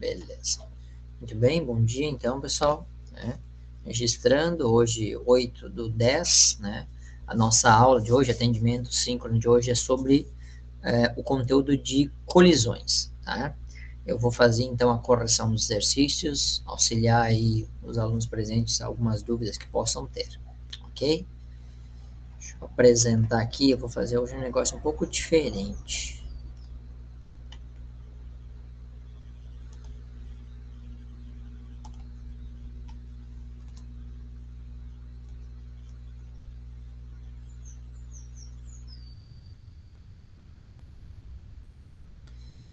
Beleza. Muito bem, bom dia então, pessoal. Registrando hoje 8/10, né? A nossa aula de hoje, atendimento síncrono de hoje, é sobre o conteúdo de colisões, tá? Eu vou fazer então a correção dos exercícios, auxiliar aí os alunos presentes a algumas dúvidas que possam ter, ok? Deixa eu apresentar aqui, eu vou fazer hoje um negócio um pouco diferente.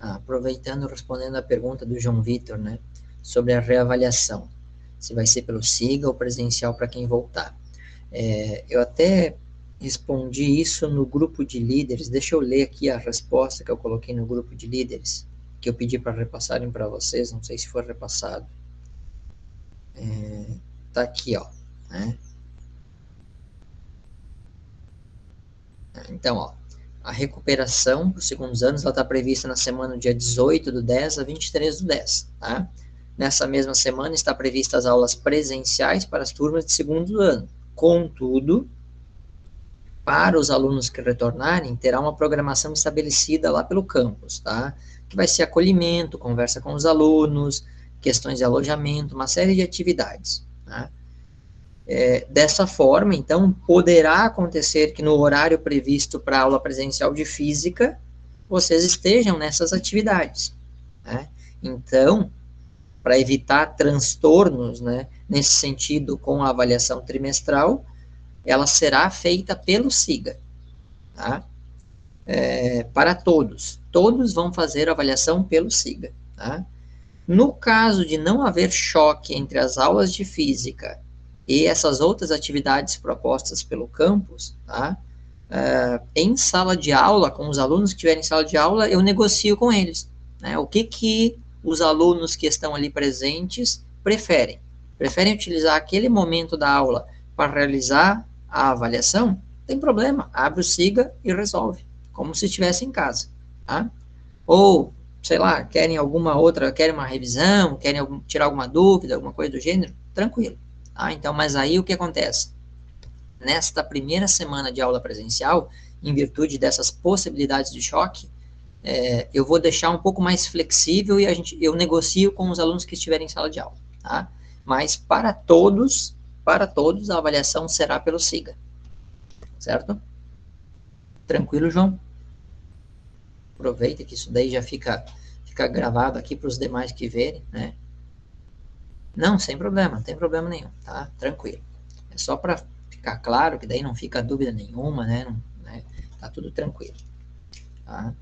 Aproveitando, respondendo a pergunta do João Vitor, né, sobre a reavaliação, se vai ser pelo SIGA ou presencial para quem voltar. Eu até respondi isso no grupo de líderes, deixa eu ler aqui a resposta que eu coloquei no grupo de líderes, que eu pedi para repassarem para vocês, não sei se foi repassado. Tá aqui, ó, né? Então, ó, a recuperação para os segundos anos está prevista na semana do dia 18/10 a 23/10, tá? Nessa mesma semana está prevista as aulas presenciais para as turmas de segundo ano. Contudo, para os alunos que retornarem, terá uma programação estabelecida lá pelo campus, tá? Que vai ser acolhimento, conversa com os alunos, questões de alojamento, uma série de atividades, tá? Dessa forma, então, poderá acontecer que no horário previsto para a aula presencial de física, vocês estejam nessas atividades, né? Então, para evitar transtornos, né, nesse sentido, com a avaliação trimestral, ela será feita pelo SIGA, tá? Para todos. Todos vão fazer a avaliação pelo SIGA, tá? No caso de não haver choque entre as aulas de física e essas outras atividades propostas pelo campus, tá? Em sala de aula, com os alunos que estiverem em sala de aula, eu negocio com eles, né? O que os alunos que estão ali presentes preferem? Preferem utilizar aquele momento da aula para realizar a avaliação? Não tem problema, abre o SIGA e resolve, como se estivesse em casa, tá? Ou, sei lá, querem alguma outra, querem uma revisão, querem tirar alguma dúvida, alguma coisa do gênero, tranquilo, tá? Então, mas aí o que acontece? Nesta primeira semana de aula presencial, em virtude dessas possibilidades de choque, eu vou deixar um pouco mais flexível e eu negocio com os alunos que estiverem em sala de aula, tá? Mas para todos, a avaliação será pelo SIGA, certo? Tranquilo, João? Aproveita que isso daí já fica gravado aqui para os demais que verem, né? Não, sem problema, não tem problema nenhum, tá? Tranquilo. É só para ficar claro que daí não fica dúvida nenhuma, né? Tá tudo tranquilo, tá?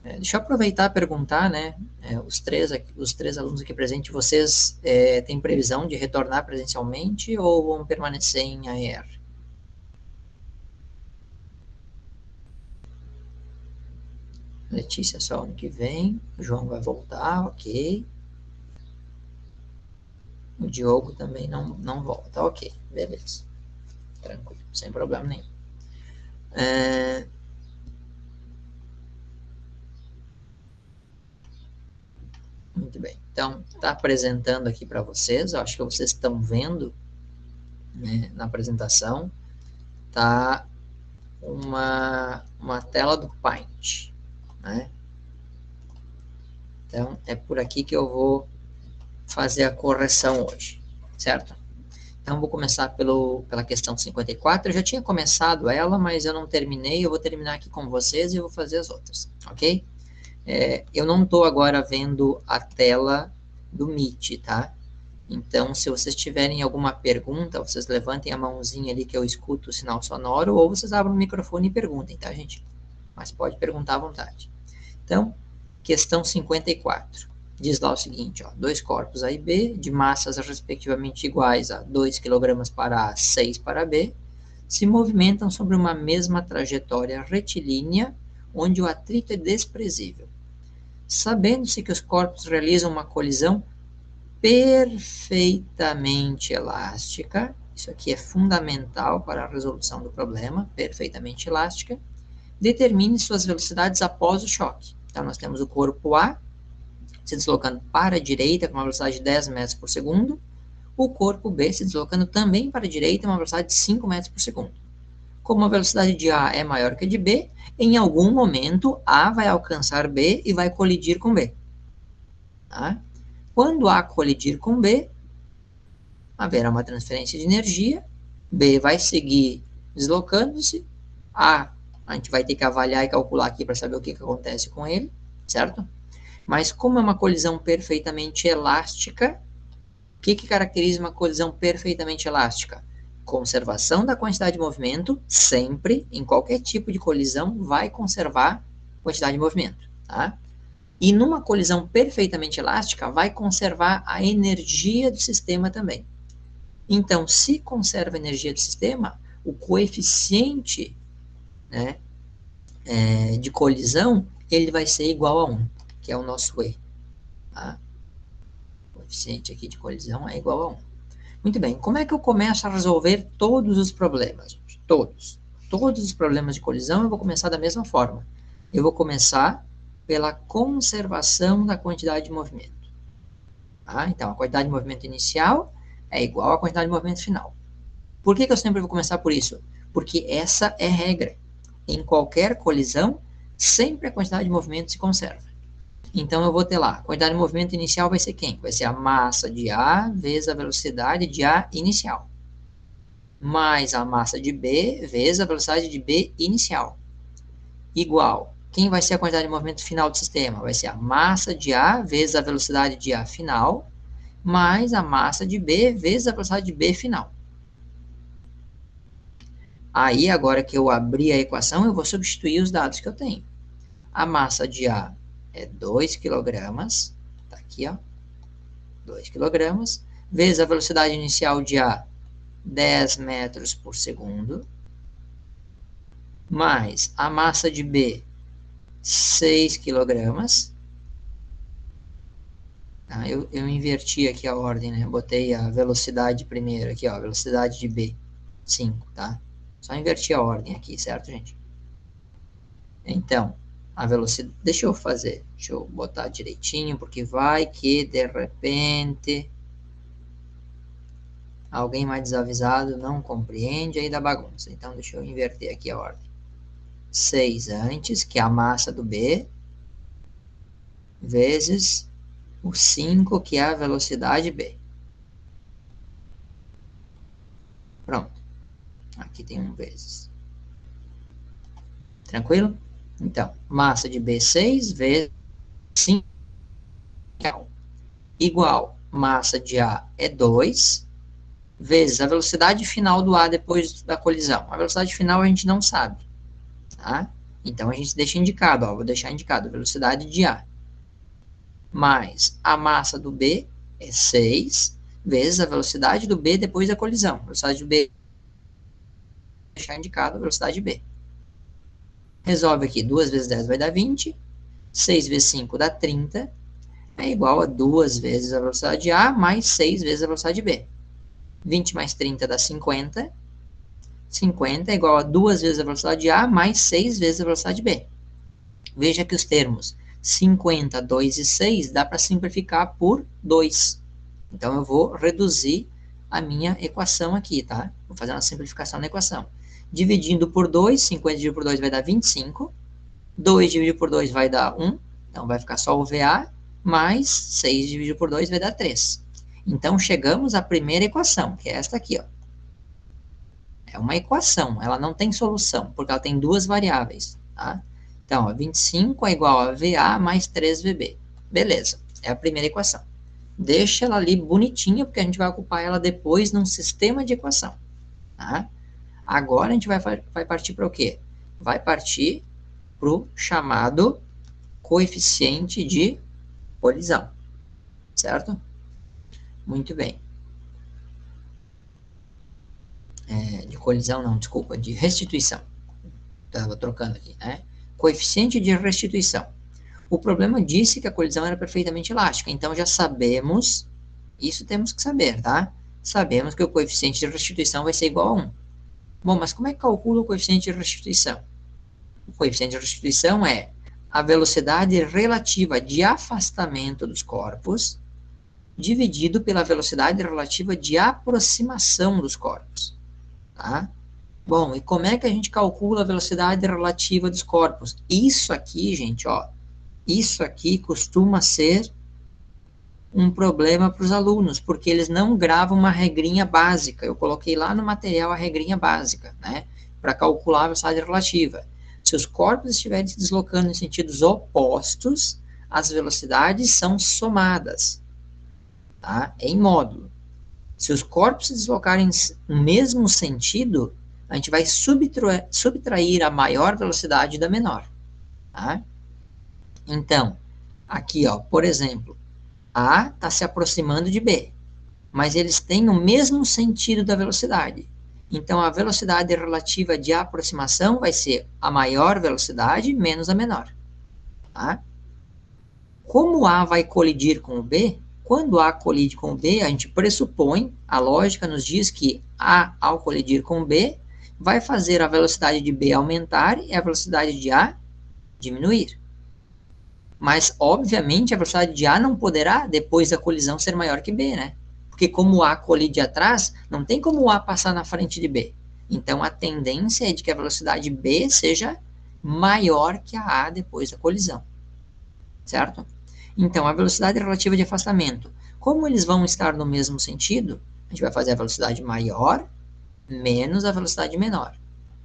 Deixa eu aproveitar e perguntar, né? Os três alunos aqui presentes, vocês têm previsão de retornar presencialmente ou vão permanecer em AER? Letícia só ano que vem, o João vai voltar, ok. O Diogo também não volta, ok, beleza. Tranquilo, sem problema nenhum. Muito bem, então, está apresentando aqui para vocês, eu acho que vocês estão vendo, né, na apresentação, tá uma tela do Paint, né? Então, é por aqui que eu vou fazer a correção hoje, certo? Então, vou começar pela questão 54. Eu já tinha começado ela, mas eu não terminei. Eu vou terminar aqui com vocês e eu vou fazer as outras, ok? Eu não estou agora vendo a tela do Meet, tá? Então, se vocês tiverem alguma pergunta, vocês levantem a mãozinha ali que eu escuto o sinal sonoro, ou vocês abram o microfone e perguntem, tá, gente? Mas pode perguntar à vontade. Então, questão 54. Diz lá o seguinte, ó, dois corpos A e B, de massas respectivamente iguais a 2 kg para A, 6 para B, se movimentam sobre uma mesma trajetória retilínea, onde o atrito é desprezível. Sabendo-se que os corpos realizam uma colisão perfeitamente elástica, isso aqui é fundamental para a resolução do problema, perfeitamente elástica, determine suas velocidades após o choque. Então, nós temos o corpo A se deslocando para a direita com uma velocidade de 10 metros por segundo, o corpo B se deslocando também para a direita com uma velocidade de 5 metros por segundo. Como a velocidade de A é maior que a de B, em algum momento A vai alcançar B e vai colidir com B. Tá? Quando A colidir com B, haverá uma transferência de energia, B vai seguir deslocando-se, A gente vai ter que avaliar e calcular aqui para saber o que acontece com ele, certo? Mas como é uma colisão perfeitamente elástica, o que caracteriza uma colisão perfeitamente elástica? Conservação da quantidade de movimento, sempre, em qualquer tipo de colisão, vai conservar quantidade de movimento, tá? E numa colisão perfeitamente elástica, vai conservar a energia do sistema também. Então, se conserva a energia do sistema, o coeficiente, né, de colisão, ele vai ser igual a 1, que é o nosso E. Tá? O coeficiente aqui de colisão é igual a 1. Muito bem, como é que eu começo a resolver todos os problemas? Todos. Todos os problemas de colisão eu vou começar da mesma forma. Eu vou começar pela conservação da quantidade de movimento. Tá? Então, a quantidade de movimento inicial é igual à quantidade de movimento final. Por que eu sempre vou começar por isso? Porque essa é regra. Em qualquer colisão, sempre a quantidade de movimento se conserva. Então, eu vou ter lá, a quantidade de movimento inicial vai ser quem? Vai ser a massa de A vezes a velocidade de A inicial. Mais a massa de B vezes a velocidade de B inicial. Igual. Quem vai ser a quantidade de movimento final do sistema? Vai ser a massa de A vezes a velocidade de A final, mais a massa de B vezes a velocidade de B final. Aí, agora que eu abri a equação, eu vou substituir os dados que eu tenho. A massa de A é 2 kg, tá aqui, ó, 2 kg, vezes a velocidade inicial de A, 10 metros por segundo, mais a massa de B, 6 kg. Tá? Eu inverti aqui a ordem, né? Botei a velocidade primeiro aqui, ó, velocidade de B, 5, tá? Só inverti a ordem aqui, certo, gente? Então, a velocidade... Deixa eu botar direitinho, porque vai que, de repente, alguém mais desavisado não compreende aí da bagunça. Então, deixa eu inverter aqui a ordem. 6 antes, que é a massa do B, vezes o 5, que é a velocidade B. Pronto. Aqui tem um vezes. Tranquilo? Então, massa de B, 6, vezes 5, igual massa de A é 2, vezes a velocidade final do A depois da colisão. A velocidade final a gente não sabe, tá? Então, a gente deixa indicado, ó, vou deixar indicado, velocidade de A. Mais a massa do B é 6, vezes a velocidade do B depois da colisão. A velocidade do B, deixar indicado, a velocidade B. Resolve aqui, 2 vezes 10 vai dar 20, 6 vezes 5 dá 30, é igual a 2 vezes a velocidade A, mais 6 vezes a velocidade B. 20 mais 30 dá 50, 50 é igual a 2 vezes a velocidade A, mais 6 vezes a velocidade B. Veja que os termos 50, 2 e 6 dá para simplificar por 2. Então, eu vou reduzir a minha equação aqui, tá? Vou fazer uma simplificação na equação. Dividindo por 2, 50 dividido por 2 vai dar 25. 2 dividido por 2 vai dar 1. Então, vai ficar só o VA, mais 6 dividido por 2 vai dar 3. Então, chegamos à primeira equação, que é esta aqui, ó. É uma equação, ela não tem solução, porque ela tem duas variáveis, tá? Então, ó, 25 é igual a VA mais 3VB. Beleza, é a primeira equação. Deixa ela ali bonitinha, porque a gente vai ocupar ela depois num sistema de equação, tá? Agora, a gente vai partir para o quê? Vai partir para o chamado coeficiente de colisão, certo? Muito bem. De colisão não, desculpa, de restituição. Estava trocando aqui, né? Coeficiente de restituição. O problema disse que a colisão era perfeitamente elástica, então já sabemos, isso temos que saber, tá? Sabemos que o coeficiente de restituição vai ser igual a 1. Bom, mas como é que calcula o coeficiente de restituição? O coeficiente de restituição é a velocidade relativa de afastamento dos corpos dividido pela velocidade relativa de aproximação dos corpos. Tá? Bom, e como é que a gente calcula a velocidade relativa dos corpos? Isso aqui, gente, ó, isso aqui costuma ser um problema para os alunos, porque eles não gravam uma regrinha básica. Eu coloquei lá no material a regrinha básica, né, para calcular a velocidade relativa. Se os corpos estiverem se deslocando em sentidos opostos, as velocidades são somadas, tá? Em módulo. Se os corpos se deslocarem no mesmo sentido, a gente vai subtrair a maior velocidade da menor, tá? Então, aqui, ó, por exemplo, A está se aproximando de B, mas eles têm o mesmo sentido da velocidade. Então, a velocidade relativa de aproximação vai ser a maior velocidade menos a menor. Tá? Como A vai colidir com o B, quando A colide com o B, a gente pressupõe, a lógica nos diz que A, ao colidir com B, vai fazer a velocidade de B aumentar e a velocidade de A diminuir. Mas, obviamente, a velocidade de A não poderá, depois da colisão, ser maior que B, né? Porque como A colide atrás, não tem como A passar na frente de B. Então, a tendência é de que a velocidade B seja maior que a A depois da colisão. Certo? Então, a velocidade relativa de afastamento. Como eles vão estar no mesmo sentido, a gente vai fazer a velocidade maior menos a velocidade menor.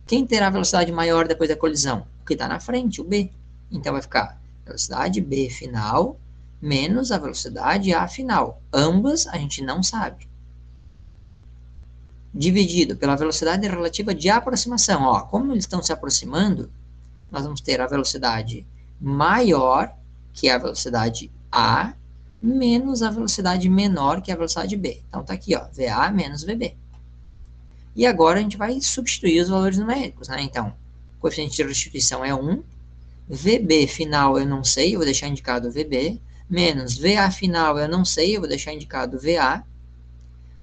Quem terá a velocidade maior depois da colisão? O que está na frente, o B. Então, vai ficar velocidade B final menos a velocidade A final. Ambas a gente não sabe. Dividido pela velocidade relativa de aproximação. Ó, como eles estão se aproximando, nós vamos ter a velocidade maior, que é a velocidade A, menos a velocidade menor, que é a velocidade B. Então, está aqui, ó, VA menos VB. E agora a gente vai substituir os valores numéricos, né? Então, o coeficiente de restituição é 1, VB final eu não sei, eu vou deixar indicado VB, menos VA final eu não sei, eu vou deixar indicado VA.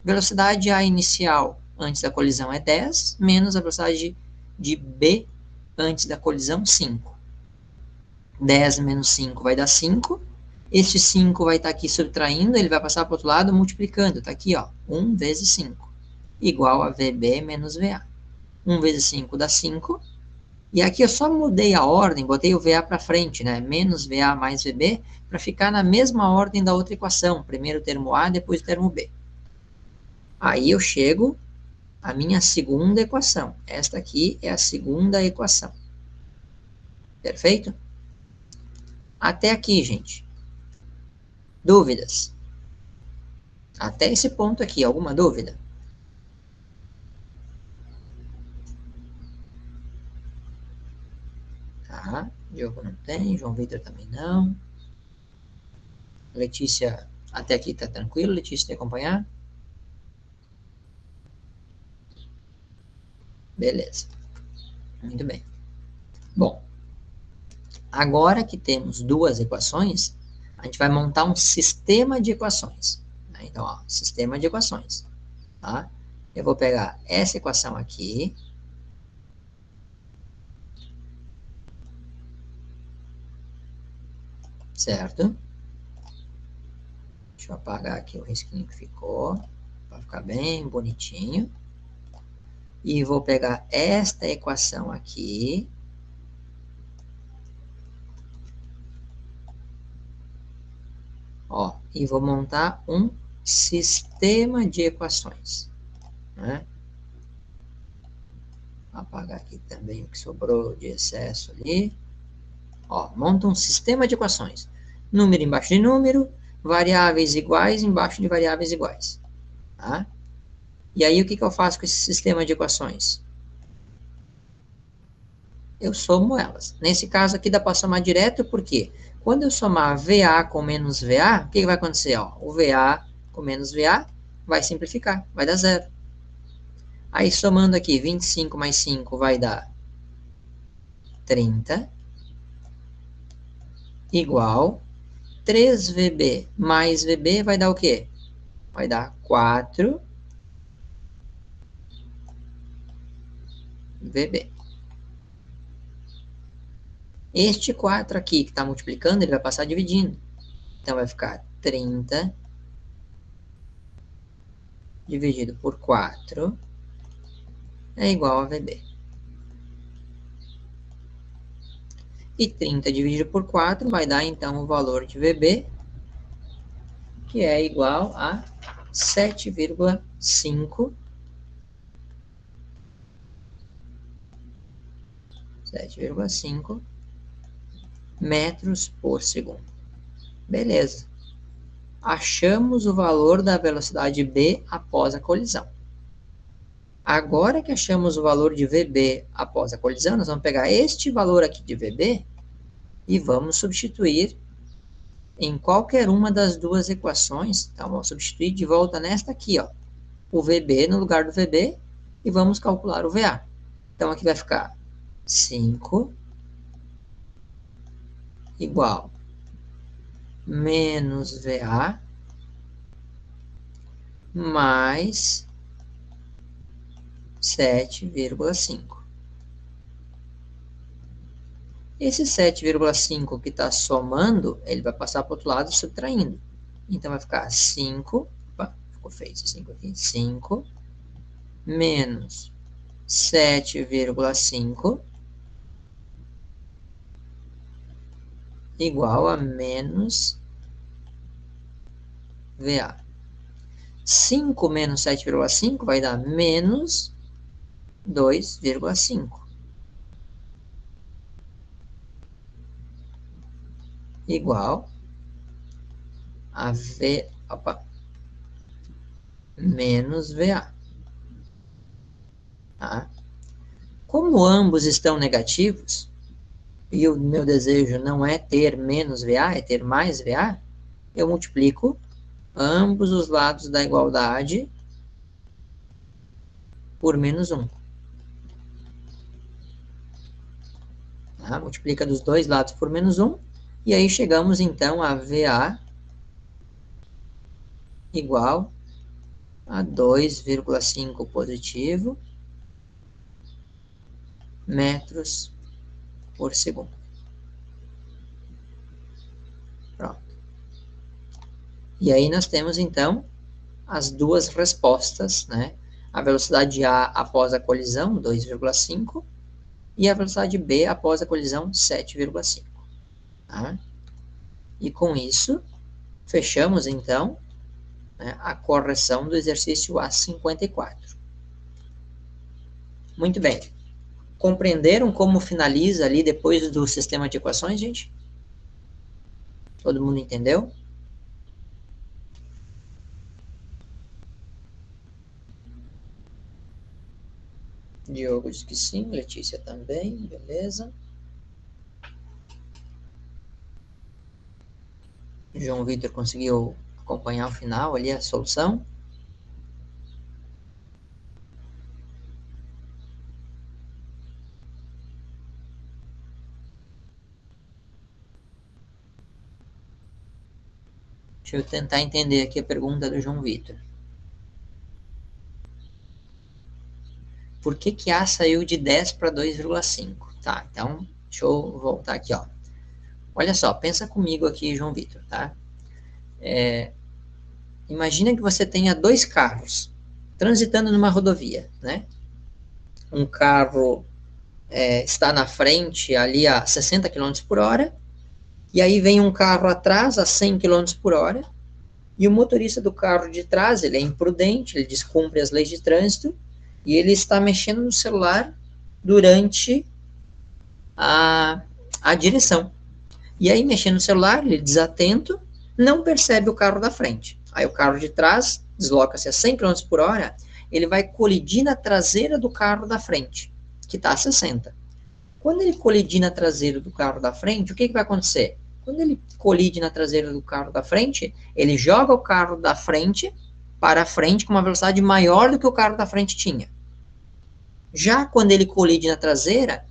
Velocidade A inicial antes da colisão é 10, menos a velocidade de B antes da colisão, 5. 10 menos 5 vai dar 5. Este 5 vai estar aqui subtraindo, ele vai passar para o outro lado multiplicando. Está aqui, ó, 1 vezes 5, igual a VB menos VA. 1 vezes 5 dá 5. E aqui eu só mudei a ordem, botei o VA para frente, né? Menos VA mais VB, para ficar na mesma ordem da outra equação. Primeiro o termo A, depois o termo B. Aí eu chego à minha segunda equação. Esta aqui é a segunda equação. Perfeito? Até aqui, gente. Dúvidas? Até esse ponto aqui, alguma dúvida? Tá, Diogo não tem, João Vitor também não. Letícia, até aqui tá tranquilo, Letícia, te acompanhar? Beleza, muito bem. Bom, agora que temos duas equações, a gente vai montar um sistema de equações. Então, ó, sistema de equações. Tá? Eu vou pegar essa equação aqui. Certo? Deixa eu apagar aqui o risquinho que ficou, para ficar bem bonitinho. E vou pegar esta equação aqui. Ó, e vou montar um sistema de equações. Né? Vou apagar aqui também o que sobrou de excesso ali. Ó, monta um sistema de equações. Número embaixo de número, variáveis iguais embaixo de variáveis iguais. Tá? E aí, o que eu faço com esse sistema de equações? Eu somo elas. Nesse caso aqui dá para somar direto, porque quando eu somar VA com menos VA, o que vai acontecer? Ó, o VA com menos VA vai simplificar, vai dar 0. Aí, somando aqui, 25 mais 5 vai dar 30, igual 3VB mais VB vai dar o quê? Vai dar 4 VB. Este 4 aqui, que está multiplicando, ele vai passar dividindo. Então, vai ficar 30 dividido por 4 é igual a VB. E 30 dividido por 4 vai dar, então, o valor de VB, que é igual a 7,5 metros por segundo. Beleza. Achamos o valor da velocidade B após a colisão. Agora que achamos o valor de VB após a colisão, nós vamos pegar este valor aqui de VB e vamos substituir em qualquer uma das duas equações. Então, vamos substituir de volta nesta aqui, ó, o VB no lugar do VB e vamos calcular o VA. Então, aqui vai ficar 5 igual menos VA mais 7,5. Esse 7,5 que está somando, ele vai passar para o outro lado subtraindo. Então, vai ficar 5, opa, ficou feio esse 5 aqui, 5 menos 7,5 igual a menos VA. 5 menos 7,5 vai dar menos 2,5. Igual a menos VA. Tá? Como ambos estão negativos, e o meu desejo não é ter menos VA, é ter mais VA, eu multiplico ambos os lados da igualdade por menos 1. Tá? Multiplica dos dois lados por menos 1, e aí chegamos então a VA igual a 2,5 positivo metros por segundo. Pronto. E aí nós temos, então, as duas respostas, né? A velocidade A após a colisão, 2,5, e a velocidade B após a colisão, 7,5. Tá? E com isso, fechamos, então, né, a correção do exercício A54. Muito bem. Compreenderam como finaliza ali depois do sistema de equações, gente? Todo mundo entendeu? Diogo diz que sim, Letícia também, beleza. João Vitor conseguiu acompanhar o final ali, a solução. Deixa eu tentar entender aqui a pergunta do João Vitor. Por que que A saiu de 10 para 2,5? Tá, então, deixa eu voltar aqui, ó. Olha só, pensa comigo aqui, João Vitor, tá? Imagina que você tenha dois carros transitando numa rodovia, né? Um carro está na frente ali a 60 km por hora, e aí vem um carro atrás a 100 km por hora, e o motorista do carro de trás, ele é imprudente, ele descumpre as leis de trânsito, e ele está mexendo no celular durante a direção. E aí, mexendo no celular, ele desatento, não percebe o carro da frente. Aí o carro de trás desloca-se a 100 km por hora, ele vai colidir na traseira do carro da frente, que está a 60. Quando ele colidir na traseira do carro da frente, o que vai acontecer? Quando ele colide na traseira do carro da frente, ele joga o carro da frente para a frente com uma velocidade maior do que o carro da frente tinha. Já quando ele colide na traseira,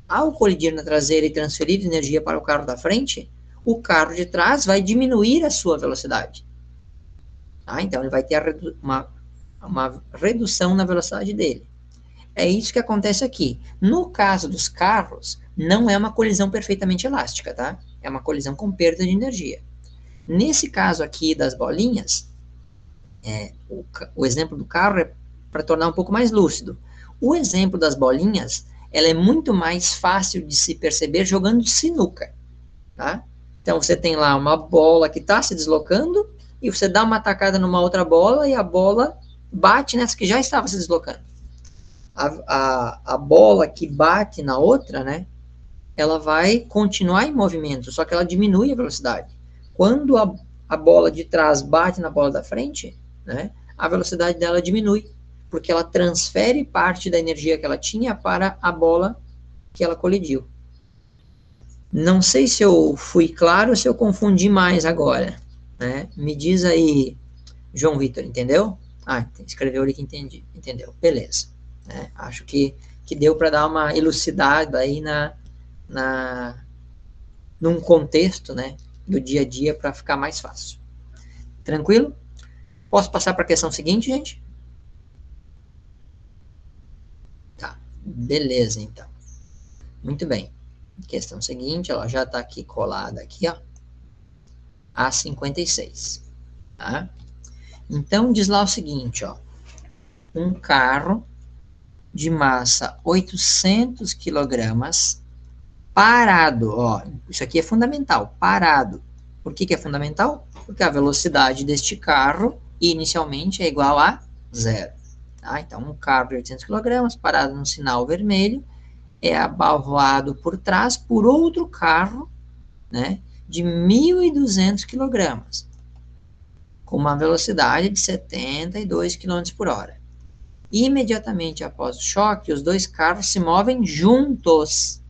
ao colidir na traseira e transferir energia para o carro da frente, o carro de trás vai diminuir a sua velocidade. Tá? Então, ele vai ter uma redução na velocidade dele. É isso que acontece aqui. No caso dos carros, não é uma colisão perfeitamente elástica, tá? É uma colisão com perda de energia. Nesse caso aqui das bolinhas, o exemplo do carro é para tornar um pouco mais lúcido. O exemplo das bolinhas, ela é muito mais fácil de se perceber jogando sinuca, tá? Então, você tem lá uma bola que está se deslocando e você dá uma tacada numa outra bola e a bola bate nessa que já estava se deslocando. A bola que bate na outra, né, ela vai continuar em movimento, só que ela diminui a velocidade. Quando a bola de trás bate na bola da frente, né, a velocidade dela diminui, porque ela transfere parte da energia que ela tinha para a bola que ela colidiu. Não sei se eu fui claro ou se eu confundi mais agora, né? Me diz aí, João Vitor, entendeu? Ah, escreveu ali que entendi, entendeu? Beleza. Né? Acho que deu para dar uma elucidada aí num contexto, né, do dia a dia para ficar mais fácil. Tranquilo? Posso passar para a questão seguinte, gente? Tá, beleza, então. Muito bem. Questão seguinte, ela já está aqui colada aqui, ó. A56. Tá? Então, diz lá o seguinte, ó. Um carro de massa 800 quilogramas parado, ó. Isso aqui é fundamental, parado. Por que é fundamental? Porque a velocidade deste carro inicialmente é igual a zero. Tá? Então, um carro de 800 kg parado no sinal vermelho é abalroado por trás por outro carro, né, de 1.200 kg, com uma velocidade de 72 km por hora. Imediatamente após o choque, os dois carros se movem juntos.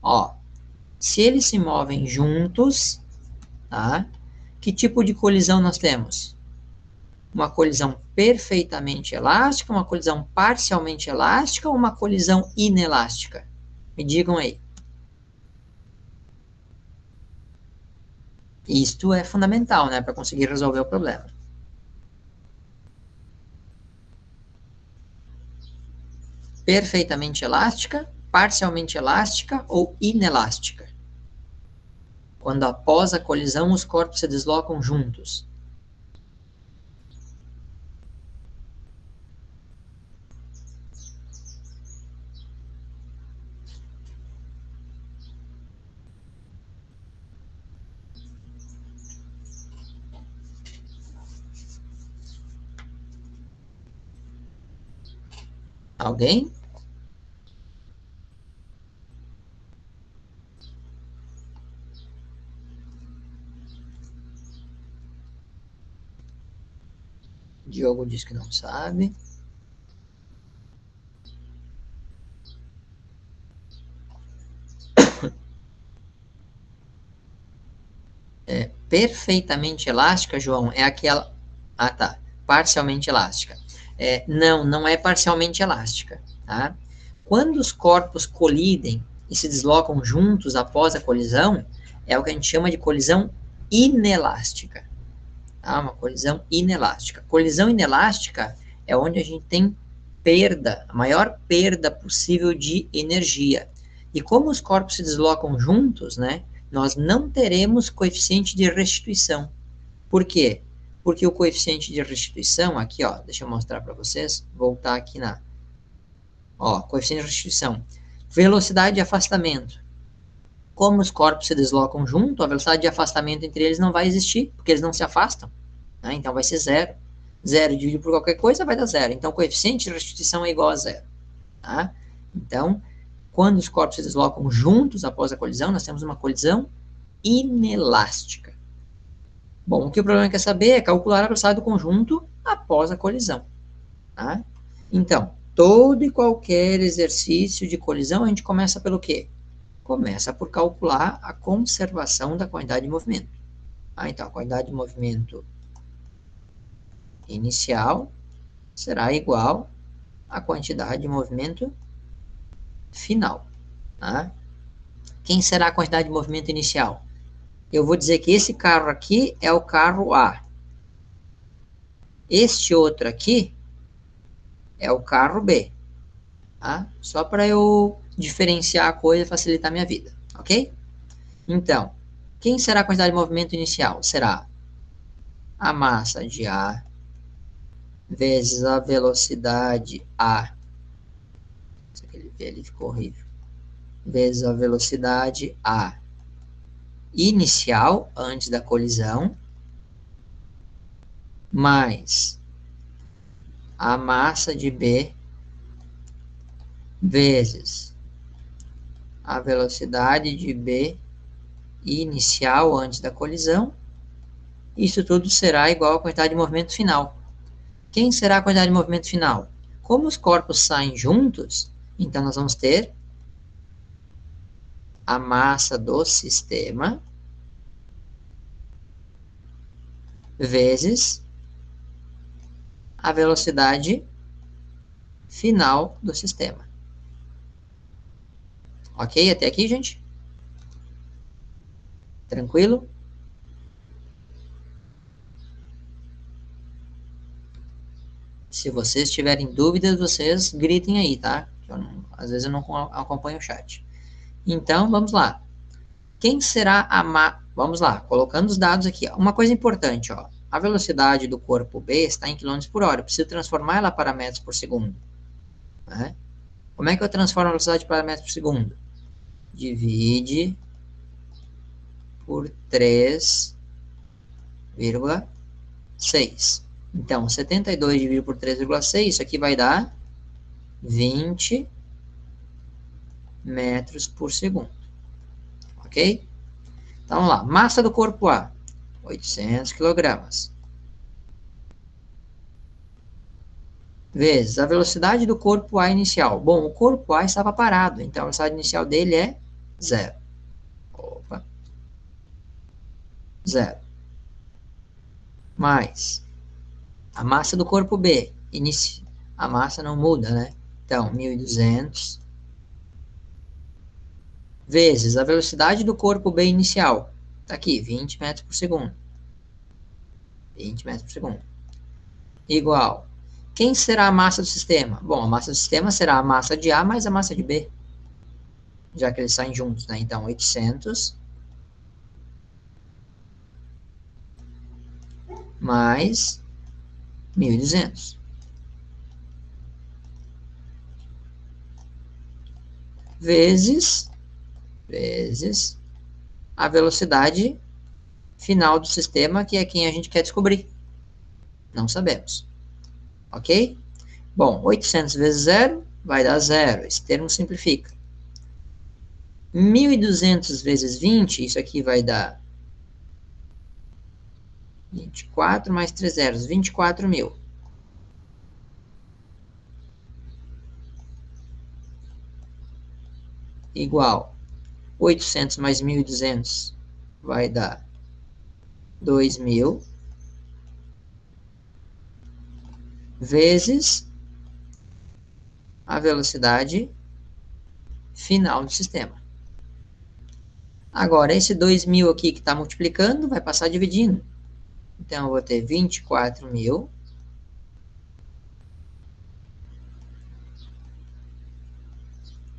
Ó, se eles se movem juntos, tá? Que tipo de colisão nós temos? Uma colisão perfeitamente elástica, uma colisão parcialmente elástica ou uma colisão inelástica? Me digam aí. Isto é fundamental, né, para conseguir resolver o problema. Perfeitamente elástica, parcialmente elástica ou inelástica? Quando após a colisão os corpos se deslocam juntos. Alguém? Diogo diz que não sabe. Perfeitamente elástica, João, é aquela... Ah, tá. Parcialmente elástica. Não é parcialmente elástica, tá? Quando os corpos colidem e se deslocam juntos após a colisão, é o que a gente chama de colisão inelástica. Tá? Uma colisão inelástica. Colisão inelástica é onde a gente tem perda, a maior perda possível de energia. E como os corpos se deslocam juntos, né, nós não teremos coeficiente de restituição. Por quê? Porque o coeficiente de restituição, aqui, ó, deixa eu mostrar para vocês, voltar aqui ó, coeficiente de restituição, velocidade de afastamento. Como os corpos se deslocam junto, a velocidade de afastamento entre eles não vai existir, porque eles não se afastam, né? Então vai ser zero. Zero dividido por qualquer coisa vai dar zero. Então o coeficiente de restituição é igual a zero. Tá? Então, quando os corpos se deslocam juntos após a colisão, nós temos uma colisão inelástica. Bom, o que o problema quer saber é calcular a velocidade do conjunto após a colisão. Tá? Então, todo e qualquer exercício de colisão, a gente começa pelo quê? Começa por calcular a conservação da quantidade de movimento. Então, a quantidade de movimento inicial será igual à quantidade de movimento final. Tá? Quem será a quantidade de movimento inicial? Eu vou dizer que esse carro aqui é o carro A. Este outro aqui é o carro B. tá? Só para eu diferenciar a coisa e facilitar a minha vida, ok? Então, quem será a quantidade de movimento inicial? Será a massa de A vezes a velocidade A. Isso aqui ele ficou horrível. Vezes a velocidade A inicial, antes da colisão, mais a massa de B vezes a velocidade de B inicial, antes da colisão. Isso tudo será igual à quantidade de movimento final. Quem será a quantidade de movimento final? Como os corpos saem juntos, então nós vamos ter a massa do sistema vezes a velocidade final do sistema. Ok? Até aqui, gente? Tranquilo? Se vocês tiverem dúvidas, vocês gritem aí, tá? Às vezes eu não acompanho o chat. Então, vamos lá. Quem será a Vamos lá, colocando os dados aqui. Ó. Uma coisa importante, ó. A velocidade do corpo B está em km por hora. Eu preciso transformar ela para metros por segundo. Né? Como é que eu transformo a velocidade para metros por segundo? Divide por 3,6. Então, 72 dividido por 3,6, isso aqui vai dar 20 metros por segundo. Ok? Então, vamos lá. Massa do corpo A, 800 quilogramas. Vezes a velocidade do corpo A inicial. Bom, o corpo A estava parado, então a velocidade inicial dele é 0. Opa. 0. Mais a massa do corpo B. A massa não muda, né? Então, 1.200 vezes a velocidade do corpo B inicial. Está aqui, 20 metros por segundo. 20 metros por segundo. Igual. Quem será a massa do sistema? Bom, a massa do sistema será a massa de A mais a massa de B. Já que eles saem juntos, né? Então, 800 mais 1.200. Vezes a velocidade final do sistema, que é quem a gente quer descobrir. Não sabemos. Ok? Bom, 800 vezes 0 vai dar 0. Esse termo simplifica. 1.200 vezes 20, isso aqui vai dar 24 mais 3 zeros, 24.000. Igual 800 mais 1.200 vai dar 2.000 vezes a velocidade final do sistema. Agora, esse 2.000 aqui que está multiplicando vai passar dividindo. Então, eu vou ter 24.000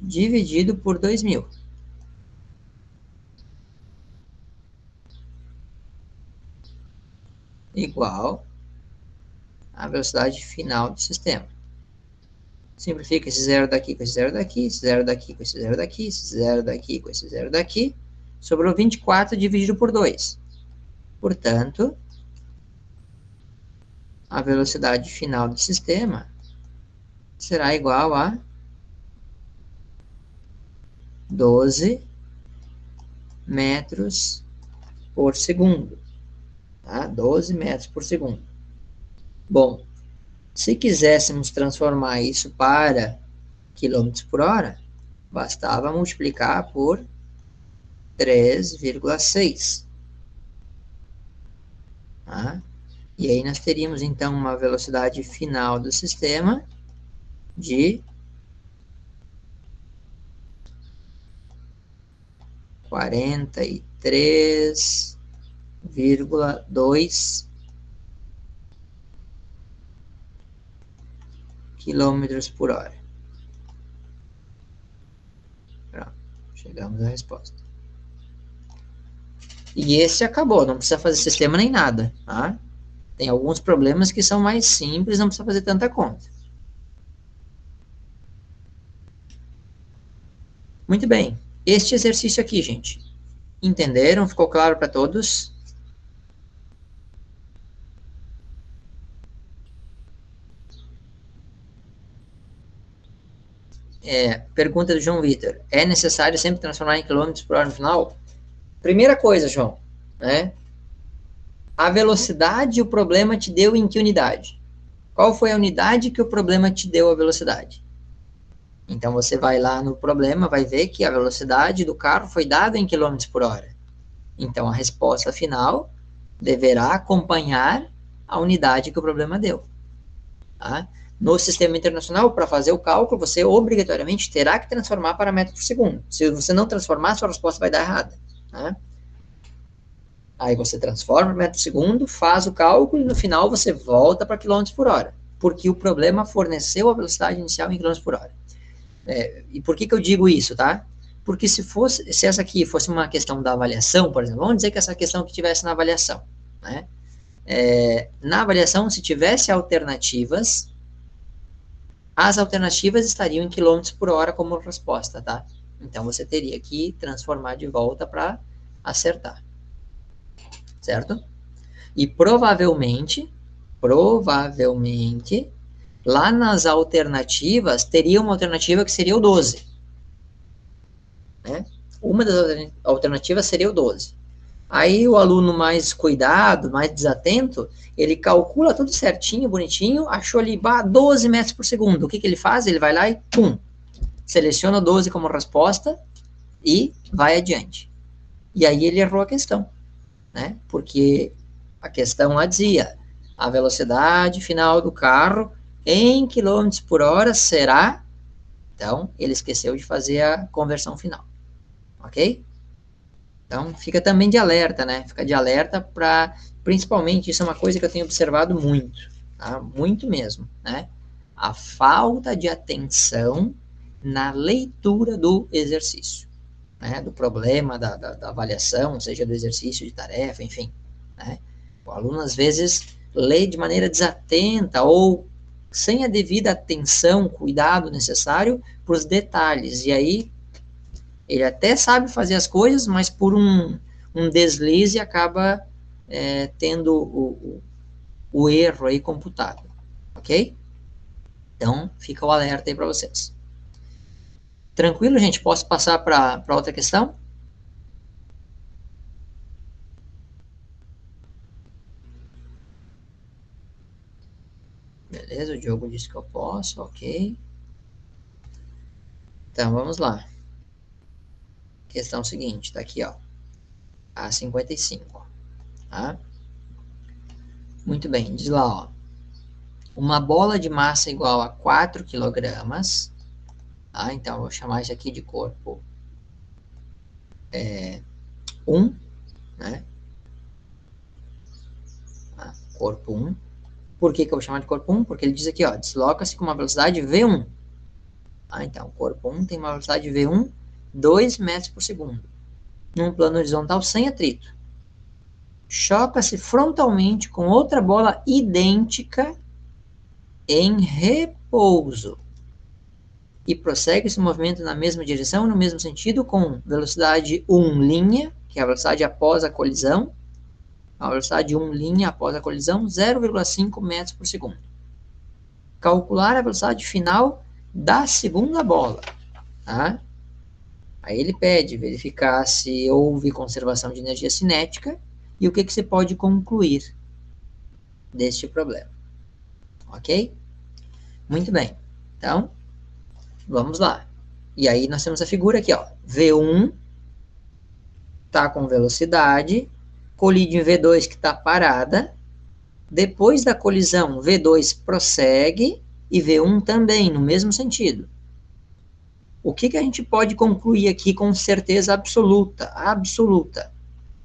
dividido por 2.000. Igual a velocidade final do sistema. Simplifica esse zero daqui com esse zero daqui, esse zero daqui com esse zero daqui, esse zero daqui com esse zero daqui. Sobrou 24 dividido por 2. Portanto, a velocidade final do sistema será igual a 12 metros por segundo. Tá? 12 metros por segundo. Bom, se quiséssemos transformar isso para quilômetros por hora, bastava multiplicar por 3,6. Tá? E aí nós teríamos, então, uma velocidade final do sistema de 43,2 quilômetros por hora. Chegamos à resposta. E esse acabou, não precisa fazer sistema nem nada, tá? Tem alguns problemas que são mais simples, não precisa fazer tanta conta. Muito bem. Este exercício aqui, gente. Entenderam? Ficou claro para todos? Pergunta do João Vitor. É necessário sempre transformar em quilômetros por hora no final? Primeira coisa, João, né? A velocidade o problema te deu em que unidade? Qual foi a unidade que o problema te deu a velocidade? Então, você vai lá no problema, vai ver que a velocidade do carro foi dada em quilômetros por hora. Então, a resposta final deverá acompanhar a unidade que o problema deu. Tá? No sistema internacional, para fazer o cálculo, você obrigatoriamente terá que transformar para metro por segundo. Se você não transformar, sua resposta vai dar errada. Tá? Aí você transforma para metro por segundo, faz o cálculo e no final você volta para quilômetros por hora. Porque o problema forneceu a velocidade inicial em quilômetros por hora. E por que eu digo isso, tá? Porque se essa aqui fosse uma questão da avaliação, por exemplo, vamos dizer que essa questão que tivesse na avaliação, né? Na avaliação, se tivesse alternativas, as alternativas estariam em quilômetros por hora como resposta, tá? Então, você teria que transformar de volta para acertar. Certo? E provavelmente, lá nas alternativas, teria uma alternativa que seria o 12. Né? Uma das alternativas seria o 12. Aí o aluno mais cuidado, mais desatento, ele calcula tudo certinho, bonitinho, achou ali 12 metros por segundo. O que ele faz? Ele vai lá e pum, seleciona 12 como resposta e vai adiante. E aí ele errou a questão, né? Porque a questão lá dizia, a velocidade final do carro em quilômetros por hora será... Então, ele esqueceu de fazer a conversão final. Ok? Então, fica também de alerta, né? Fica de alerta para, principalmente, isso é uma coisa que eu tenho observado muito, tá? Muito mesmo, né? A falta de atenção na leitura do exercício, né? Do problema, da avaliação, seja do exercício de tarefa, enfim, né? O aluno, às vezes, lê de maneira desatenta ou sem a devida atenção, cuidado necessário para os detalhes, e aí ele até sabe fazer as coisas, mas por um deslize acaba tendo o erro aí computado, ok? Então, fica o alerta aí para vocês. Tranquilo, gente? Posso passar para outra questão? Beleza, o Diogo disse que eu posso, ok. Então, vamos lá. Questão seguinte, tá aqui, ó. A 55, tá? Muito bem, diz lá, ó. Uma bola de massa igual a 4 quilogramas, tá? Então, eu vou chamar isso aqui de corpo 1, né? Tá? Corpo 1. Por que eu vou chamar de corpo 1? Porque ele diz aqui, ó, desloca-se com uma velocidade V1. Tá? Então, o corpo 1 tem uma velocidade V1, 2 metros por segundo. Num plano horizontal sem atrito. Choca-se frontalmente com outra bola idêntica em repouso. E prossegue esse movimento na mesma direção, no mesmo sentido, com velocidade 1', que é a velocidade após a colisão. A velocidade 1' após a colisão, 0,5 metros por segundo. Calcular a velocidade final da segunda bola. Tá? Aí ele pede verificar se houve conservação de energia cinética e o que se pode concluir deste problema. Ok? Muito bem. Então, vamos lá. E aí nós temos a figura aqui, ó. V1 está com velocidade, colide em V2 que está parada. Depois da colisão, V2 prossegue e V1 também, no mesmo sentido. O que a gente pode concluir aqui com certeza absoluta? Absoluta.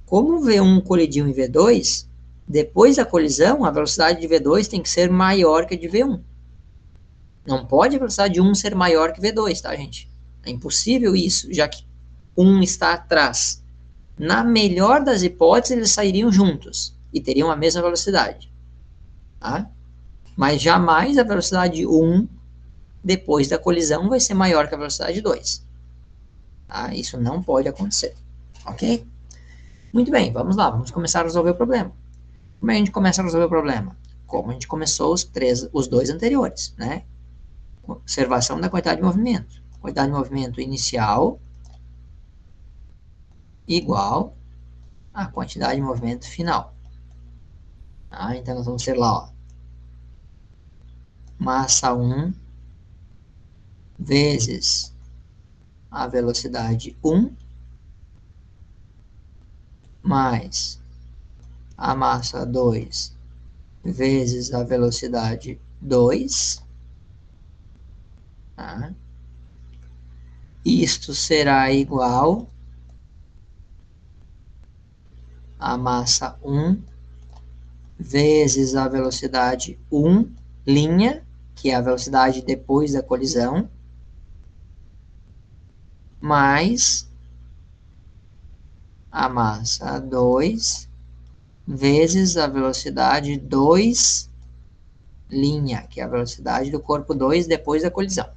Como V1 colidiu em V2, depois da colisão, a velocidade de V2 tem que ser maior que a de V1. Não pode a velocidade de 1 ser maior que V2, tá, gente? É impossível isso, já que um está atrás. Na melhor das hipóteses, eles sairiam juntos e teriam a mesma velocidade. Tá? Mas jamais a velocidade 1, depois da colisão, vai ser maior que a velocidade 2. Tá? Isso não pode acontecer. Ok? Muito bem, vamos lá, vamos começar a resolver o problema. Como é que a gente começa a resolver o problema? Como a gente começou os dois anteriores, né? Observação da quantidade de movimento. Quantidade de movimento inicial igual à quantidade de movimento final. Tá? Então, nós vamos ter lá, ó, massa 1 vezes a velocidade 1 mais a massa 2 vezes a velocidade 2. Tá? Isto será igual a massa 1 vezes a velocidade 1', que é a velocidade depois da colisão, mais a massa 2 vezes a velocidade 2', que é a velocidade do corpo 2 depois da colisão.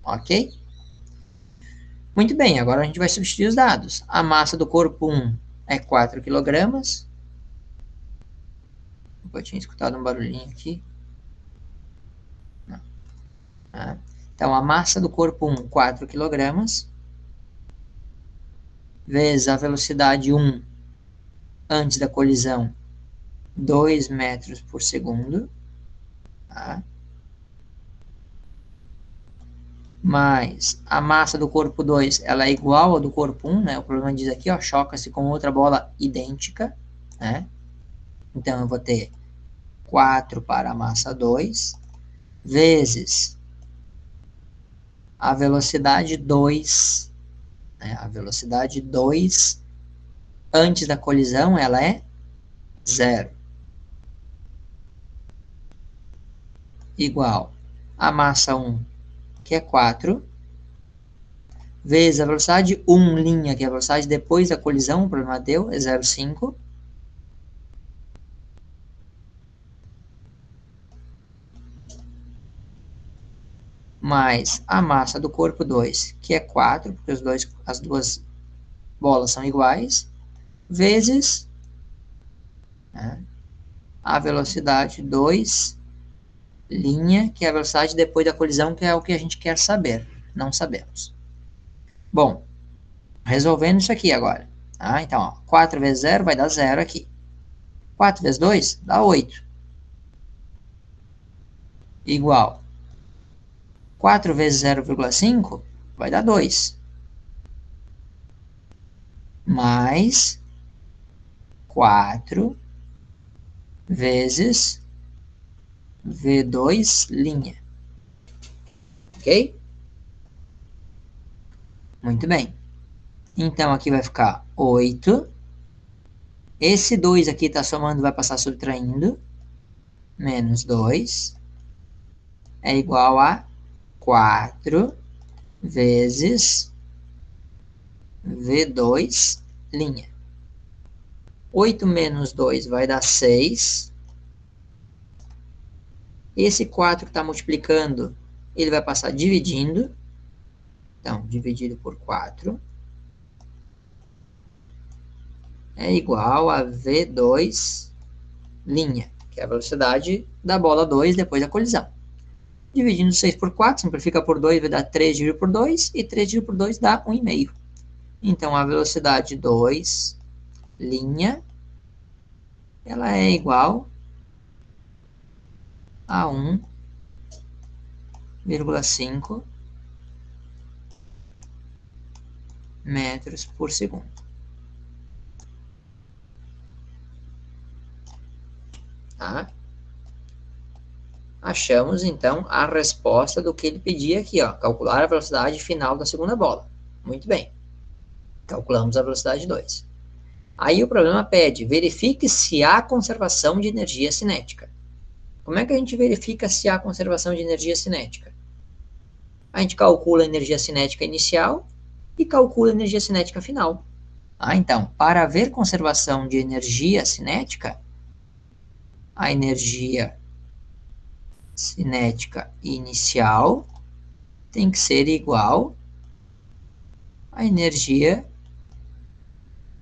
Ok? Muito bem, agora a gente vai substituir os dados. A massa do corpo 1 é 4 kg. Eu tinha escutado um barulhinho aqui. Não. Tá? Então, a massa do corpo 1, 4 kg, vezes a velocidade 1 antes da colisão, 2 metros por segundo. Tá? Mais a massa do corpo 2, ela é igual à do corpo 1, né? O problema diz aqui, ó, choca-se com outra bola idêntica, né? Então, eu vou ter 4 para a massa 2, vezes a velocidade 2, né? A velocidade 2 antes da colisão, ela é 0. Igual a massa 1, que é 4, vezes a velocidade 1', que é a velocidade depois da colisão, o problema deu, é 0,5. Mais a massa do corpo 2, que é 4, porque as duas bolas são iguais, vezes, né, a velocidade 2', que é a velocidade depois da colisão, que é o que a gente quer saber. Não sabemos. Bom, resolvendo isso aqui agora. Tá? Então, ó, 4 vezes 0 vai dar 0 aqui. 4 vezes 2 dá 8. Igual. 4 vezes 0,5 vai dar 2. Mais 4 vezes V2'. Ok? Muito bem. Então, aqui vai ficar 8. Esse 2 aqui está somando, vai passar subtraindo. Menos 2 é igual a 4 vezes V2'. 8 menos 2 vai dar 6. Esse 4 que está multiplicando, ele vai passar dividindo. Então, dividido por 4 é igual a V2', que é a velocidade da bola 2 depois da colisão. Dividindo 6 por 4, simplifica por 2, vai dar 3 dividido por 2, e 3 dividido por 2 dá 1,5. Então, a velocidade 2', ela é igual a 1,5 metros por segundo. Tá? Achamos, então, a resposta do que ele pedia aqui, ó, calcular a velocidade final da segunda bola. Muito bem. Calculamos a velocidade 2. Aí o problema pede, verifique se há conservação de energia cinética. Como é que a gente verifica se há conservação de energia cinética? a gente calcula a energia cinética inicial e calcula a energia cinética final. Então, para haver conservação de energia cinética, a energia cinética inicial tem que ser igual à energia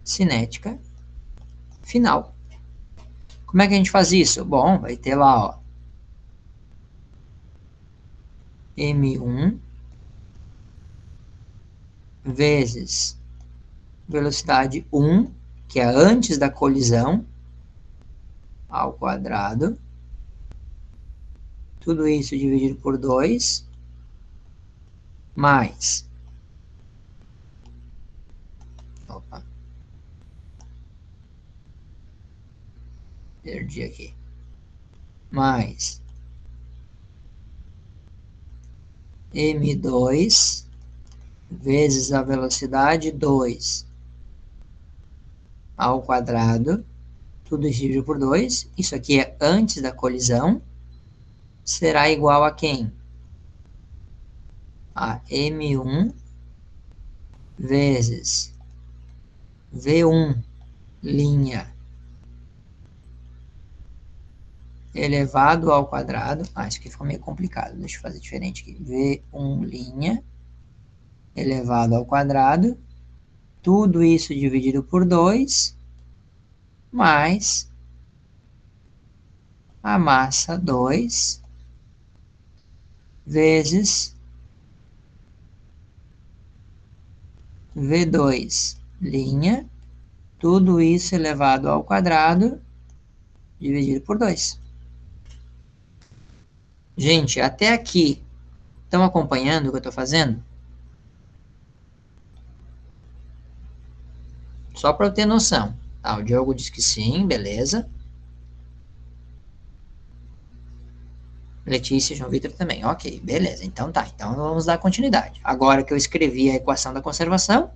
cinética final. Como é que a gente faz isso? Bom, vai ter lá, ó, M1 vezes velocidade 1, que é antes da colisão, ao quadrado. Tudo isso dividido por 2, mais... Opa. Perdi aqui. Mais M2 vezes a velocidade 2 ao quadrado, tudo dividido por 2, isso aqui é antes da colisão, será igual a quem? A M1 vezes V1 linha elevado ao quadrado. Isso aqui ficou meio complicado, deixa eu fazer diferente aqui. V1 linha elevado ao quadrado, tudo isso dividido por 2, mais a massa 2 vezes V2 linha, tudo isso elevado ao quadrado, dividido por 2. Gente, até aqui, estão acompanhando o que eu estou fazendo? Só para eu ter noção. O Diogo disse que sim, beleza. Letícia e João Vitor também. Ok, beleza. Então tá. Então vamos dar continuidade. Agora que eu escrevi a equação da conservação,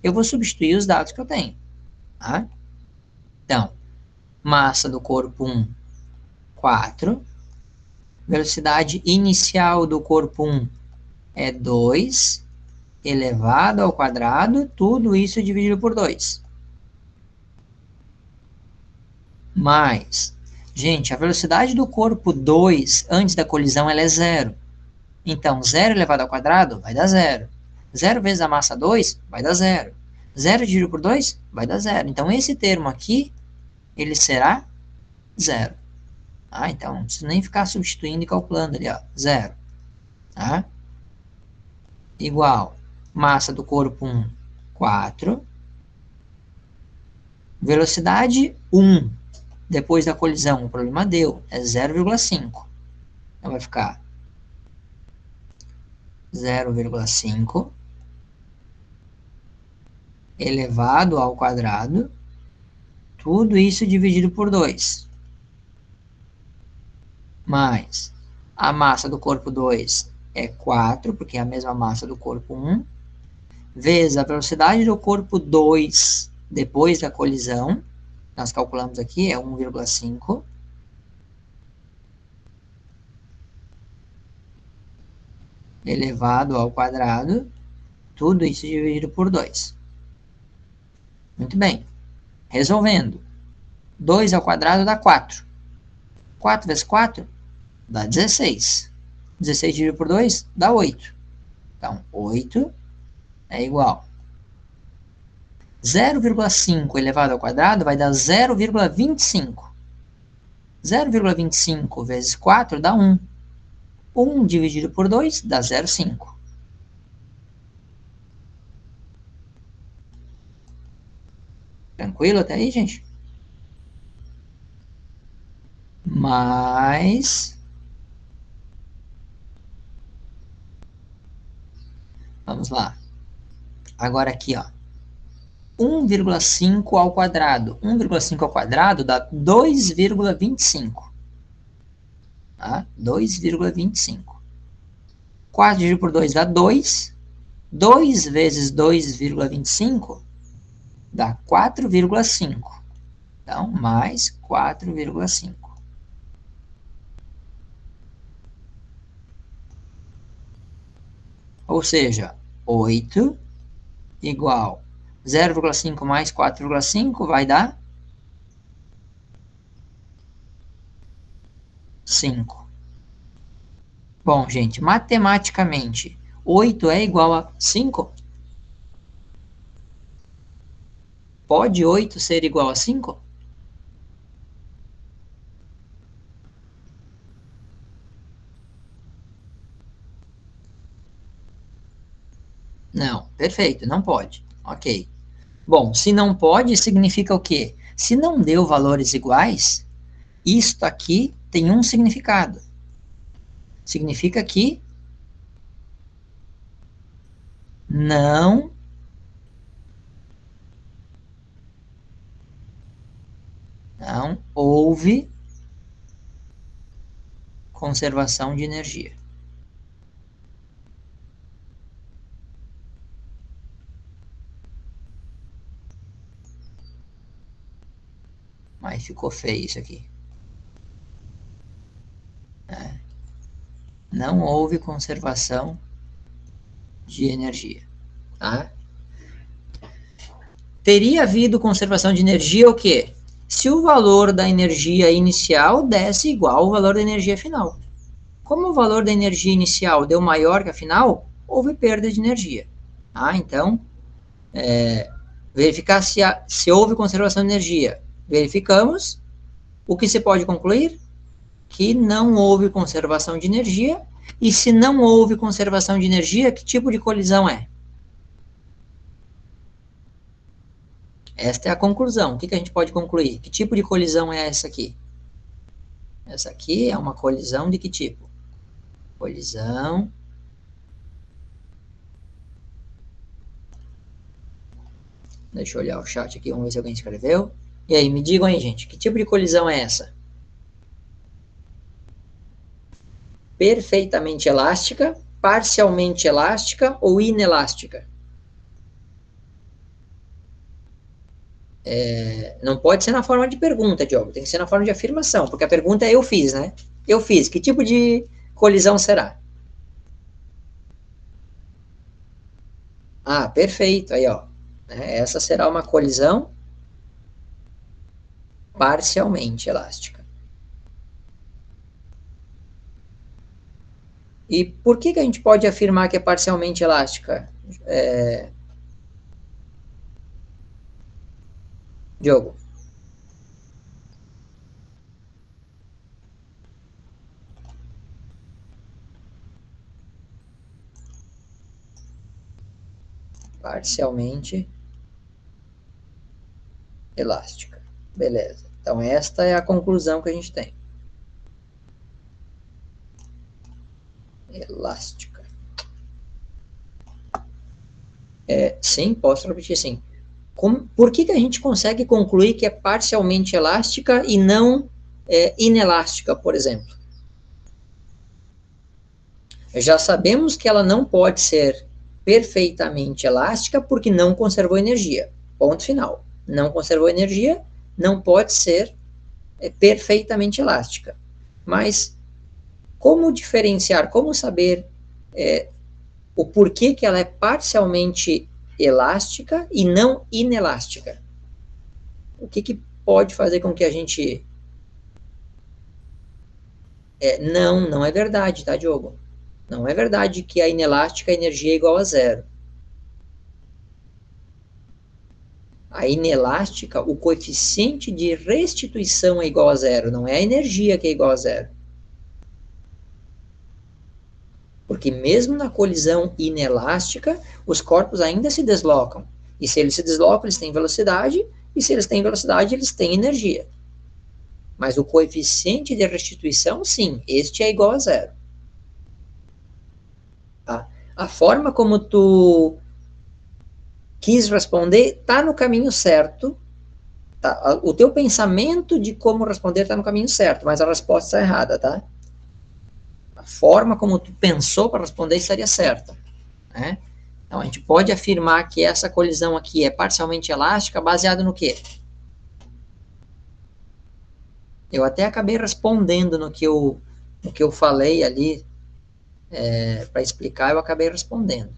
eu vou substituir os dados que eu tenho. Tá? Então, massa do corpo 1, 4. Velocidade inicial do corpo 1 é 2, elevado ao quadrado, tudo isso dividido por 2. Mais, gente, a velocidade do corpo 2 antes da colisão ela é 0. Então, 0 elevado ao quadrado vai dar 0. 0 vezes a massa 2 vai dar 0. 0 dividido por 2 vai dar 0. Então, esse termo aqui, ele será 0. Então, não precisa nem ficar substituindo e calculando ali, ó, 0. Tá? Igual, massa do corpo 1, 4. Velocidade 1, depois da colisão, o problema deu, é 0,5. Então, vai ficar 0,5 elevado ao quadrado, tudo isso dividido por 2. Mais a massa do corpo 2 é 4, porque é a mesma massa do corpo 1, vezes a velocidade do corpo 2 depois da colisão, nós calculamos aqui, é 1,5. Elevado ao quadrado, tudo isso dividido por 2. Muito bem. Resolvendo. 2 ao quadrado dá 4. 4 vezes 4 dá 16. 16 dividido por 2 dá 8. Então, 8 é igual. 0,5 elevado ao quadrado vai dar 0,25. 0,25 vezes 4 dá 1. 1 dividido por 2 dá 0,5. Tranquilo até aí, gente? Mas... vamos lá. Agora aqui, ó. 1,5 ao quadrado. 1,5 ao quadrado dá 2,25. Tá? 2,25. 4 dividido por 2 dá 2. 2 vezes 2,25 dá 4,5. Então, mais 4,5. Ou seja, 8 igual 0,5 mais 4,5 vai dar 5. Bom, gente, matematicamente, 8 é igual a 5? Pode 8 ser igual a 5? Não, perfeito, não pode. Ok. Bom, se não pode, significa o quê? Se não deu valores iguais, isto aqui tem um significado. Significa que não houve conservação de energia. Mas ficou feio isso aqui. Não houve conservação de energia. Tá? Teria havido conservação de energia o quê? Se o valor da energia inicial desse igual ao valor da energia final. Como o valor da energia inicial deu maior que a final, houve perda de energia. Tá? Então, verificar se houve conservação de energia. Verificamos. O que se pode concluir? Que não houve conservação de energia. E se não houve conservação de energia, que tipo de colisão é? Esta é a conclusão. O que a gente pode concluir? Que tipo de colisão é essa aqui? Essa aqui é uma colisão de que tipo? Colisão. Deixa eu olhar o chat aqui, vamos ver se alguém escreveu. E aí, me digam aí, gente, que tipo de colisão é essa? Perfeitamente elástica, parcialmente elástica ou inelástica? Não pode ser na forma de pergunta, Diogo, tem que ser na forma de afirmação, porque a pergunta é eu fiz, né? Eu fiz, que tipo de colisão será? Ah, perfeito, aí ó. Essa será uma colisão parcialmente elástica. E por que a gente pode afirmar que é parcialmente elástica? Diogo? Parcialmente elástica. Beleza. Então, esta é a conclusão que a gente tem. Elástica. Sim, posso repetir sim. Por que a gente consegue concluir que é parcialmente elástica e não inelástica, por exemplo? Já sabemos que ela não pode ser perfeitamente elástica porque não conservou energia. Ponto final. Não conservou energia, não pode ser perfeitamente elástica. Mas como diferenciar, como saber o porquê que ela é parcialmente elástica e não inelástica? O que pode fazer com que a gente... não é verdade, tá, Diogo? Não é verdade que a inelástica a energia é igual a zero. A inelástica, o coeficiente de restituição é igual a zero, não é a energia que é igual a zero. Porque mesmo na colisão inelástica, os corpos ainda se deslocam. E se eles se deslocam, eles têm velocidade, e se eles têm velocidade, eles têm energia. Mas o coeficiente de restituição, sim, este é igual a zero. Tá? A forma como tu quis responder está no caminho certo. Tá? O teu pensamento de como responder está no caminho certo, mas a resposta está errada, tá? A forma como tu pensou para responder estaria certa, né? Então, a gente pode afirmar que essa colisão aqui é parcialmente elástica baseado no quê? Eu até acabei respondendo no que eu falei ali para explicar, eu acabei respondendo.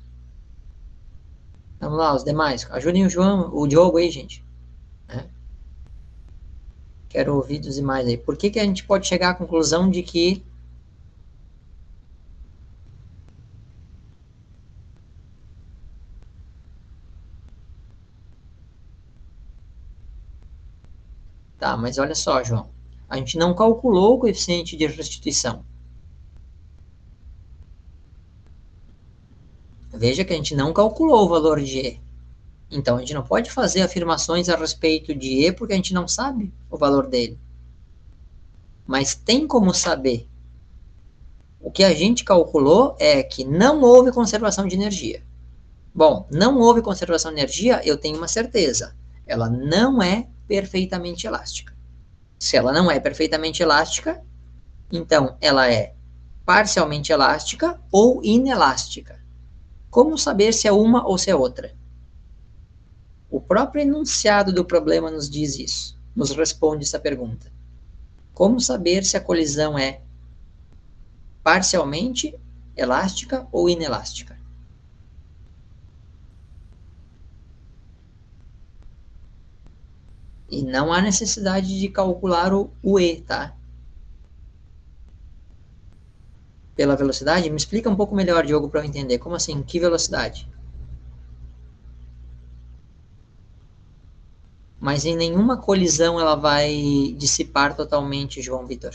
Vamos lá, os demais. Ajudem o Diogo aí, gente. Né? Quero ouvir dos demais aí. Por que a gente pode chegar à conclusão de que tá, mas olha só, João. A gente não calculou o coeficiente de restituição. Veja que a gente não calculou o valor de E. Então, a gente não pode fazer afirmações a respeito de E porque a gente não sabe o valor dele. Mas tem como saber. O que a gente calculou é que não houve conservação de energia. Bom, não houve conservação de energia, eu tenho uma certeza. Ela não é perfeitamente elástica. Se ela não é perfeitamente elástica, então ela é parcialmente elástica ou inelástica. Como saber se é uma ou se é outra? O próprio enunciado do problema nos diz isso, nos responde essa pergunta. Como saber se a colisão é parcialmente elástica ou inelástica? E não há necessidade de calcular o E, tá? Pela velocidade? Me explica um pouco melhor, Diogo, para eu entender. Como assim? Que velocidade? Mas em nenhuma colisão ela vai dissipar totalmente, João Vitor.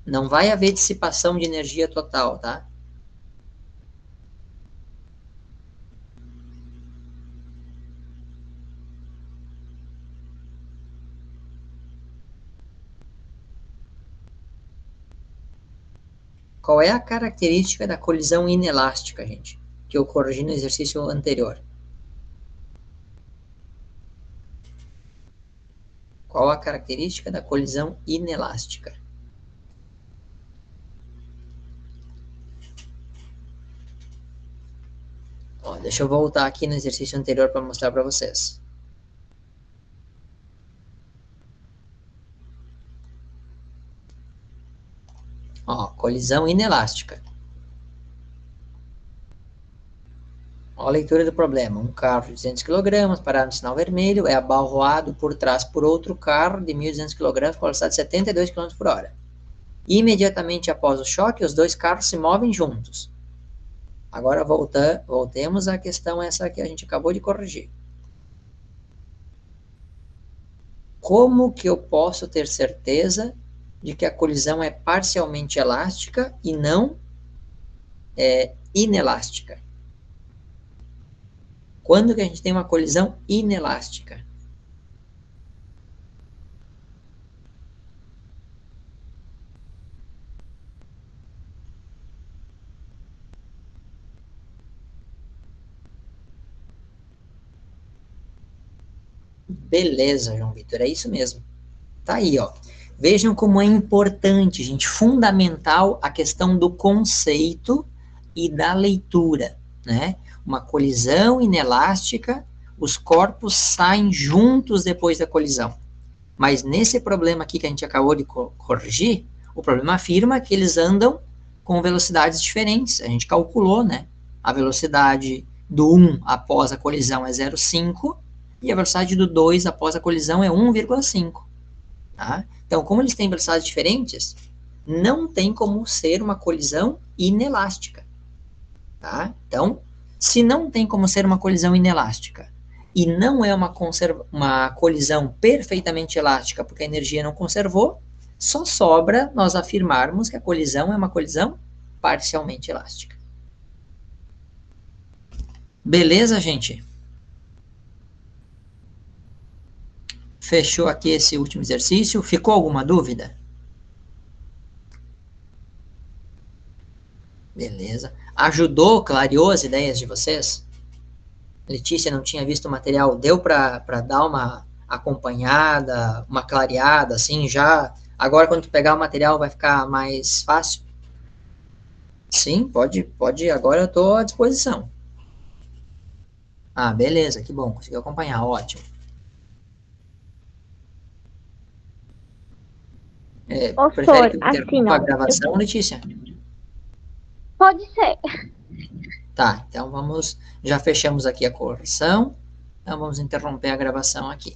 Não vai haver dissipação de energia total, tá? Qual é a característica da colisão inelástica, gente? Que eu corrigi no exercício anterior. Qual a característica da colisão inelástica? Ó, deixa eu voltar aqui no exercício anterior para mostrar para vocês. Ó, colisão inelástica. Ó a leitura do problema. Um carro de 200 kg, parado no sinal vermelho, é abalroado por trás por outro carro de 1.200 kg com velocidade de 72 km por hora. Imediatamente após o choque, os dois carros se movem juntos. Agora voltemos à questão essa que a gente acabou de corrigir. Como que eu posso ter certeza de que a colisão é parcialmente elástica e não inelástica? Quando que a gente tem uma colisão inelástica? Beleza, João Vitor, é isso mesmo. Tá aí, ó. Vejam como é importante, gente, fundamental a questão do conceito e da leitura, né? Uma colisão inelástica, os corpos saem juntos depois da colisão. Mas nesse problema aqui que a gente acabou de corrigir, o problema afirma que eles andam com velocidades diferentes. A gente calculou, né? A velocidade do 1 após a colisão é 0,5 e a velocidade do 2 após a colisão é 1,5. Tá? Então, como eles têm velocidades diferentes, não tem como ser uma colisão inelástica. Tá? Então, se não tem como ser uma colisão inelástica e não é uma colisão perfeitamente elástica porque a energia não conservou, só sobra nós afirmarmos que a colisão é uma colisão parcialmente elástica. Beleza, gente? Fechou aqui esse último exercício. Ficou alguma dúvida? Beleza. Ajudou, clareou as ideias de vocês? Letícia não tinha visto o material, deu para dar uma acompanhada, uma clareada, assim, já. Agora, quando tu pegar o material, vai ficar mais fácil? Sim, pode. Agora eu estou à disposição. Ah, beleza, que bom, conseguiu acompanhar, ótimo. Ô, Prefere Sor, que eu assim, interrompa a ó, gravação, Letícia? Pode ser. Tá, então vamos, já fechamos aqui a correção, então vamos interromper a gravação aqui.